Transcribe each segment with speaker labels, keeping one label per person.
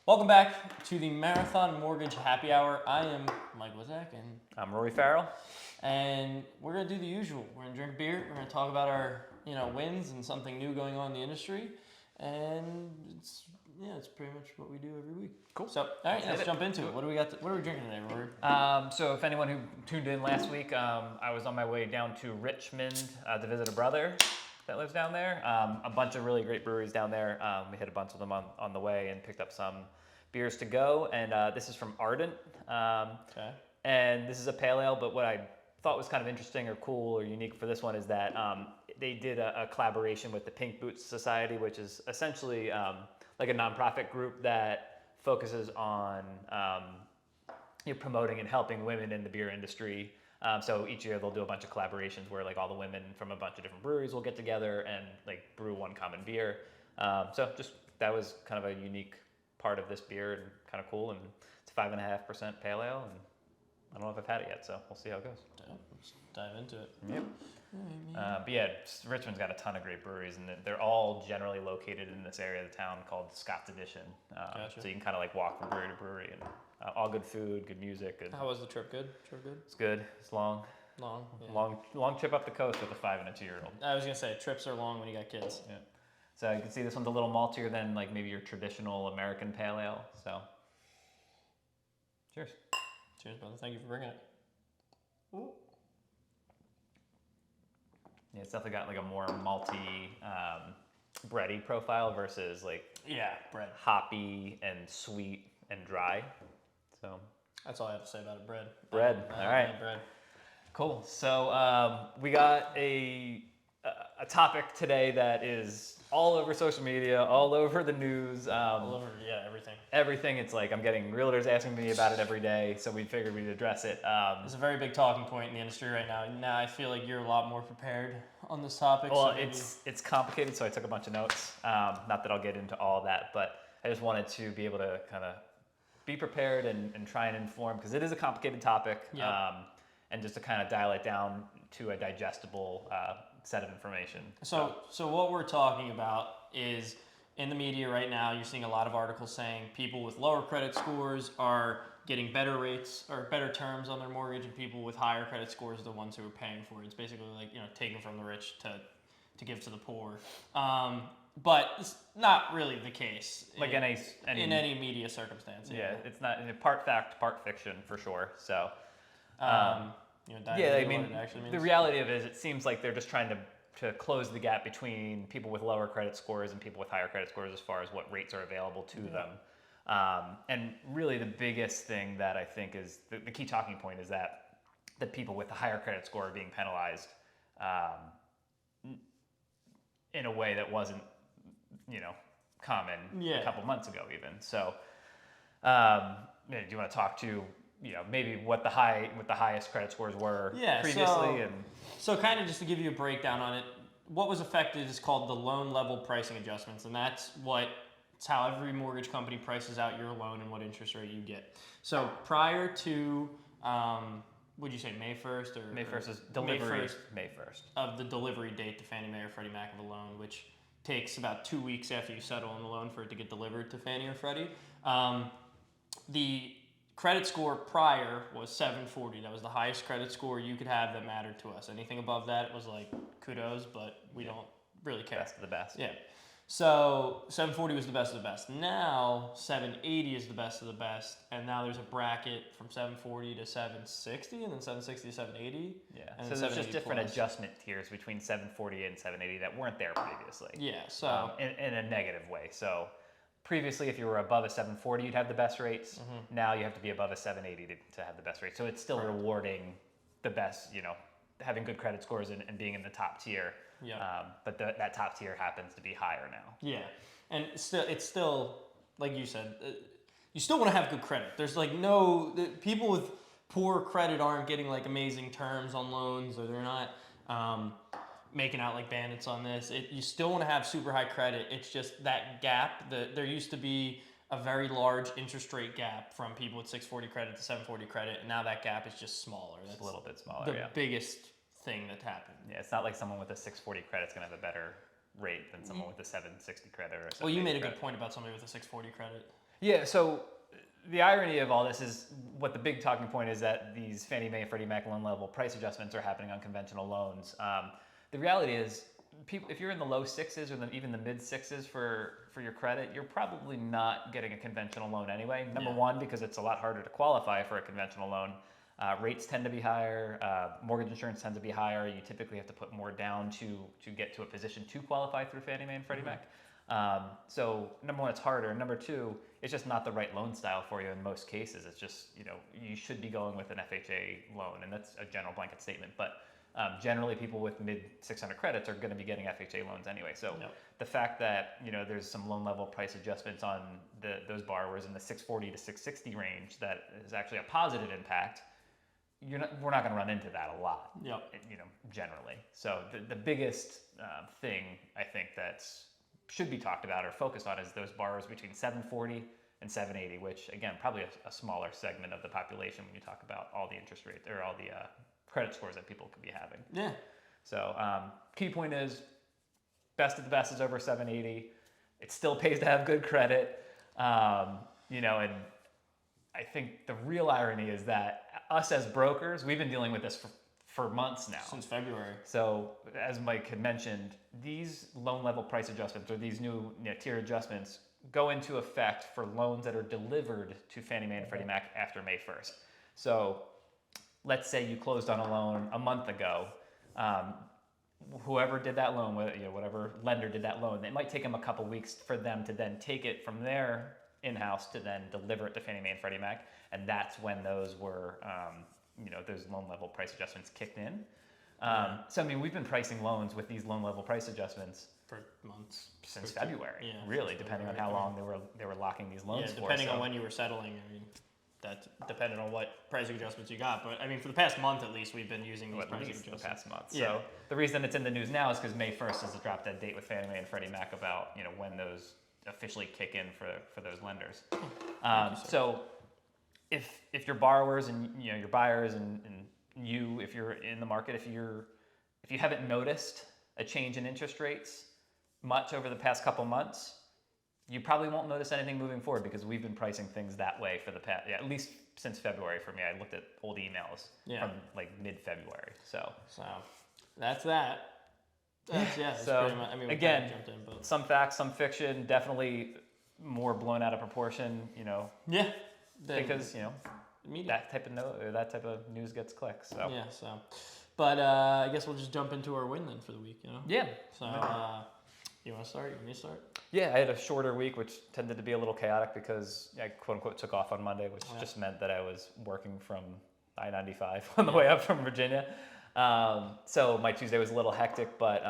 Speaker 1: Welcome back to the Marathon Mortgage Happy Hour. I am Mike Wozak, and
Speaker 2: I'm Rory Farrell.
Speaker 1: we're gonna do the usual. We're gonna drink beer. We're gonna talk about our wins and something new going on in the industry, and it's pretty much what we do every week.
Speaker 2: Cool.
Speaker 1: So, all right, let's jump into it. What do we got? What are we drinking today, Rory?
Speaker 2: So if anyone who tuned in last week, I was on my way down to Richmond to visit a brother that lives down there. A bunch of really great breweries down there. We hit a bunch of them on the way and picked up some beers to go. And this is from Ardent.
Speaker 1: Okay.
Speaker 2: And this is a pale ale, but what I thought was kind of interesting or cool or unique for this one is that they did a collaboration with the Pink Boots Society, which is essentially like a nonprofit group that focuses on promoting and helping women in the beer industry. So each year they'll do a bunch of collaborations where like all the women from a bunch of different breweries will get together and like brew one common beer. So just that was kind of a unique part of this beer and kind of cool. And it's 5.5% pale ale, and I don't know if I've had it yet, so we'll see how it goes.
Speaker 1: Yeah, let's dive into it.
Speaker 2: Yep. But yeah, Richmond's got a ton of great breweries, and they're all generally located in this area of the town called Scott's Edition.
Speaker 1: Gotcha.
Speaker 2: So you can kind of like walk from brewery to brewery, and all good food, good music. Good.
Speaker 1: How was the trip? Good. Trip good.
Speaker 2: It's good. It's long.
Speaker 1: Long. Yeah.
Speaker 2: Long trip up the coast with a 5 and a 2-year-old.
Speaker 1: I was gonna say trips are long when you got kids.
Speaker 2: Yeah. So you can see this one's a little maltier than like maybe your traditional American pale ale. So cheers.
Speaker 1: Cheers, brother. Thank you for bringing it. Ooh.
Speaker 2: Yeah, it's definitely got like a more malty, bready profile versus like
Speaker 1: bread.
Speaker 2: hoppy and sweet and dry. So
Speaker 1: That's all I have to say about it. Bread.
Speaker 2: Bread.
Speaker 1: I
Speaker 2: All right.
Speaker 1: love bread.
Speaker 2: cool. So we got a topic today that is all over social media, all over the news.
Speaker 1: All over, everything.
Speaker 2: Everything. It's like I'm getting realtors asking me about it every day, so we figured we'd address it.
Speaker 1: It's a very big talking point in the industry right now. Now I feel like you're a lot more prepared on this topic.
Speaker 2: Well,
Speaker 1: so maybe...
Speaker 2: it's complicated, so I took a bunch of notes. Not that I'll get into all of that, but I just wanted to be able to kind of be prepared and try and inform, because it is a complicated topic.
Speaker 1: Yep.
Speaker 2: And just to kind of dial it down to a digestible set of information.
Speaker 1: So what we're talking about is in the media right now, you're seeing a lot of articles saying people with lower credit scores are getting better rates or better terms on their mortgage, and people with higher credit scores are the ones who are paying for it. It's basically like taking from the rich to give to the poor. But it's not really the case.
Speaker 2: Like
Speaker 1: in any media circumstance.
Speaker 2: Yeah, it's not part fact, part fiction for sure. So.
Speaker 1: I mean,
Speaker 2: the reality of it is it seems like they're just trying to close the gap between people with lower credit scores and people with higher credit scores as far as what rates are available to them. And really the biggest thing that I think is the key talking point is that the people with the higher credit score are being penalized in a way that wasn't, common a couple months ago even. So do you want to talk to maybe what the highest credit scores were previously?
Speaker 1: So kind of just to give you a breakdown on it, what was affected is called the loan level pricing adjustments, and it's how every mortgage company prices out your loan and what interest rate you get. So prior to, would you say May 1st or
Speaker 2: May 1st is delivery. May 1st
Speaker 1: of the delivery date to Fannie Mae or Freddie Mac of a loan, which takes about 2 weeks after you settle on the loan for it to get delivered to Fannie or Freddie. The credit score prior was 740. That was the highest credit score you could have that mattered to us. Anything above that was like kudos, but we don't really care.
Speaker 2: Best of the best.
Speaker 1: Yeah. So 740 was the best of the best. Now 780 is the best of the best, and now there's a bracket from 740 to 760, and then 760 to 780.
Speaker 2: Yeah.
Speaker 1: And
Speaker 2: so there's just different
Speaker 1: plus.
Speaker 2: Adjustment tiers between 740 and 780 that weren't there previously.
Speaker 1: Yeah. So
Speaker 2: in a negative way. So previously, if you were above a 740, you'd have the best rates. Mm-hmm. Now you have to be above a 780 to have the best rates. So it's still rewarding the best, having good credit scores and being in the top tier.
Speaker 1: Yeah.
Speaker 2: But that top tier happens to be higher now.
Speaker 1: Yeah. And it's still like you said, you still want to have good credit. There's like people with poor credit aren't getting like amazing terms on loans, or they're not making out like bandits on this. You still want to have super high credit. It's just that gap. There used to be a very large interest rate gap from people with 640 credit to 740 credit, and now that gap is just smaller. That's
Speaker 2: a little bit smaller.
Speaker 1: The biggest thing that happened.
Speaker 2: Yeah, it's not like someone with a 640 credit is going to have a better rate than someone with a 760 credit or a 780
Speaker 1: Well, you made a
Speaker 2: credit.
Speaker 1: good point about somebody with a 640 credit.
Speaker 2: Yeah, so the irony of all this is what the big talking point is that these Fannie Mae and Freddie Mac loan level price adjustments are happening on conventional loans. The reality is, people, if you're in the low sixes or even the mid sixes for your credit, you're probably not getting a conventional loan anyway. Number
Speaker 1: Yeah.
Speaker 2: one, because it's a lot harder to qualify for a conventional loan. Rates tend to be higher. Mortgage insurance tends to be higher. You typically have to put more down to get to a position to qualify through Fannie Mae and Freddie Mac. So number one, it's harder. Number two, it's just not the right loan style for you in most cases. It's just, you should be going with an FHA loan, and that's a general blanket statement. But generally, people with mid 600 credits are going to be getting FHA loans anyway. So
Speaker 1: Yep.
Speaker 2: the fact that there's some loan level price adjustments on those borrowers in the 640 to 660 range that is actually a positive impact. We're not going to run into that a lot,
Speaker 1: Yep.
Speaker 2: generally. So the biggest thing I think that should be talked about or focused on is those borrowers between 740 and 780, which again, probably a smaller segment of the population when you talk about all the interest rates or all the credit scores that people could be having.
Speaker 1: Yeah.
Speaker 2: So key point is, best of the best is over 780. It still pays to have good credit, and I think the real irony is that us as brokers, we've been dealing with this for months now.
Speaker 1: Since February.
Speaker 2: So as Mike had mentioned, these loan level price adjustments or these new tier adjustments go into effect for loans that are delivered to Fannie Mae and Freddie Mac after May 1st. So let's say you closed on a loan a month ago. Whoever did that loan, whatever lender did that loan, it might take them a couple weeks for them to then take it from their in-house to then deliver it to Fannie Mae and Freddie Mac, and that's when those were, those loan level price adjustments kicked in. So we've been pricing loans with these loan level price adjustments
Speaker 1: For months.
Speaker 2: since February,
Speaker 1: Yeah,
Speaker 2: really,
Speaker 1: since
Speaker 2: depending on
Speaker 1: February.
Speaker 2: how long they were locking these loans
Speaker 1: Yeah,
Speaker 2: for.
Speaker 1: depending on
Speaker 2: so-
Speaker 1: when you were settling. That depended on what pricing adjustments you got. But for the past month at least, we've been using these
Speaker 2: at
Speaker 1: pricing
Speaker 2: least the
Speaker 1: adjustments.
Speaker 2: past month.
Speaker 1: Yeah.
Speaker 2: So the reason it's in the news now is because May 1st is the drop dead date with Fannie Mae and Freddie Mac about when those officially kick in for those lenders. So if your borrowers and your buyers and you, if you're in the market, if you haven't noticed a change in interest rates much over the past couple months, you probably won't notice anything moving forward because we've been pricing things that way for the past, at least since February for me. I looked at old emails
Speaker 1: Yeah.
Speaker 2: from mid-February. So
Speaker 1: That's that. That's
Speaker 2: So,
Speaker 1: pretty much, we
Speaker 2: again,
Speaker 1: kinda jumped in, but
Speaker 2: some facts, some fiction, definitely more blown out of proportion,
Speaker 1: yeah,
Speaker 2: because
Speaker 1: media.
Speaker 2: that type of news gets clicks. So
Speaker 1: Yeah. So, but I guess we'll just jump into our win then for the week.
Speaker 2: yeah.
Speaker 1: So, you want to start? You want me to start?
Speaker 2: Yeah, I had a shorter week, which tended to be a little chaotic because I quote unquote took off on Monday, which just meant that I was working from I-95 on the way up from Virginia. So my Tuesday was a little hectic, but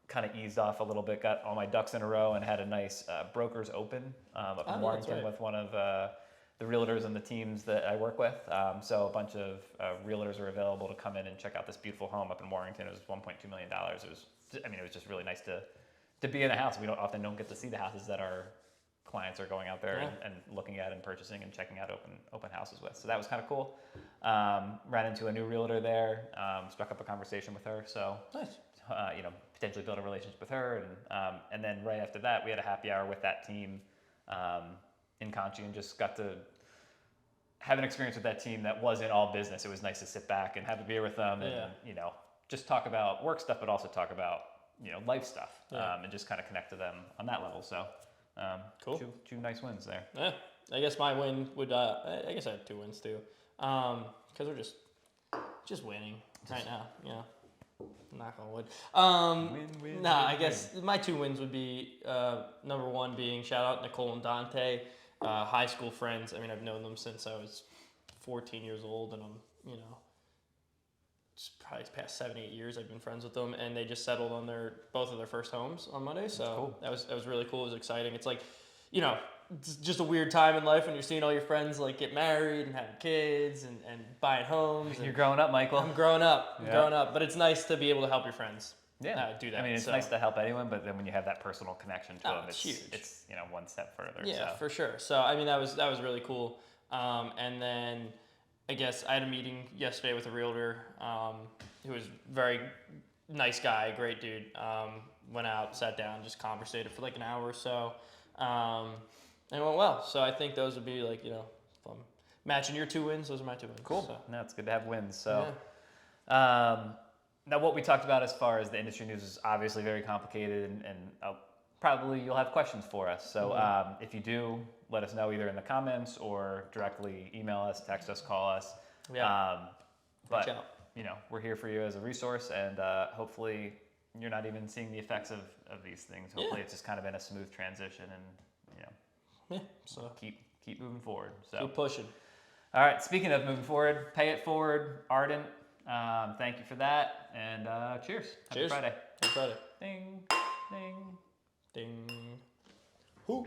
Speaker 2: kind of eased off a little bit, got all my ducks in a row, and had a nice Brokers Open up in Warrington with one of the realtors and the teams that I work with. So a bunch of realtors are available to come in and check out this beautiful home up in Warrington. It was $1.2 million. It was just really nice to be in a house. We often don't get to see the houses that our clients are going out there and looking at and purchasing and checking out open houses with. So that was kind of cool. Ran into a new realtor there, struck up a conversation with her. So
Speaker 1: Nice.
Speaker 2: Potentially build a relationship with her, and then right after that, we had a happy hour with that team in Conchi, and just got to have an experience with that team that wasn't all business. It was nice to sit back and have a beer with them, and just talk about work stuff, but also talk about life stuff, and just kind of connect to them on that level. So
Speaker 1: Cool.
Speaker 2: Two nice wins there.
Speaker 1: Yeah. I guess my win would. I guess I had 2 wins too. Because we're just winning right now. Knock on wood.
Speaker 2: Win,
Speaker 1: I guess my 2 wins would be number one being shout out Nicole and Dante, high school friends. I've known them since I was 14 years old, and I'm it's probably past 7-8 years I've been friends with them, and they just settled on both of their first homes on Monday. So
Speaker 2: cool.
Speaker 1: that was really cool. It was exciting. It's like, it's just a weird time in life when you're seeing all your friends get married and having kids and buying homes.
Speaker 2: You're growing up, Michael.
Speaker 1: I'm growing up, but it's nice to be able to help your friends. Do that.
Speaker 2: It's nice to help anyone, but then when you have that personal connection to them,
Speaker 1: it's huge.
Speaker 2: It's one step further.
Speaker 1: Yeah,
Speaker 2: so.
Speaker 1: for sure. So that was really cool. And then I guess I had a meeting yesterday with a realtor who was very nice guy, great dude. Went out, sat down, just conversated for an hour or so. and it went well. So I think those would be like, if I'm matching your 2 wins, those are my 2 wins.
Speaker 2: Cool.
Speaker 1: So.
Speaker 2: No, it's good to have wins. So, now what we talked about as far as the industry news is obviously very complicated, and probably you'll have questions for us. So if you do, let us know either in the comments or directly email us, text us, call us.
Speaker 1: Yeah.
Speaker 2: But
Speaker 1: Reach out.
Speaker 2: we're here for you as a resource, and hopefully you're not even seeing the effects of these things. Hopefully it's just kind of been a smooth transition, and
Speaker 1: So
Speaker 2: keep moving forward. So
Speaker 1: keep pushing.
Speaker 2: all right, speaking of moving forward, Pay It Forward, Ardent, thank you for that, and cheers. Happy Friday.
Speaker 1: Happy Friday.
Speaker 2: Ding, ding.
Speaker 1: Ding. Who?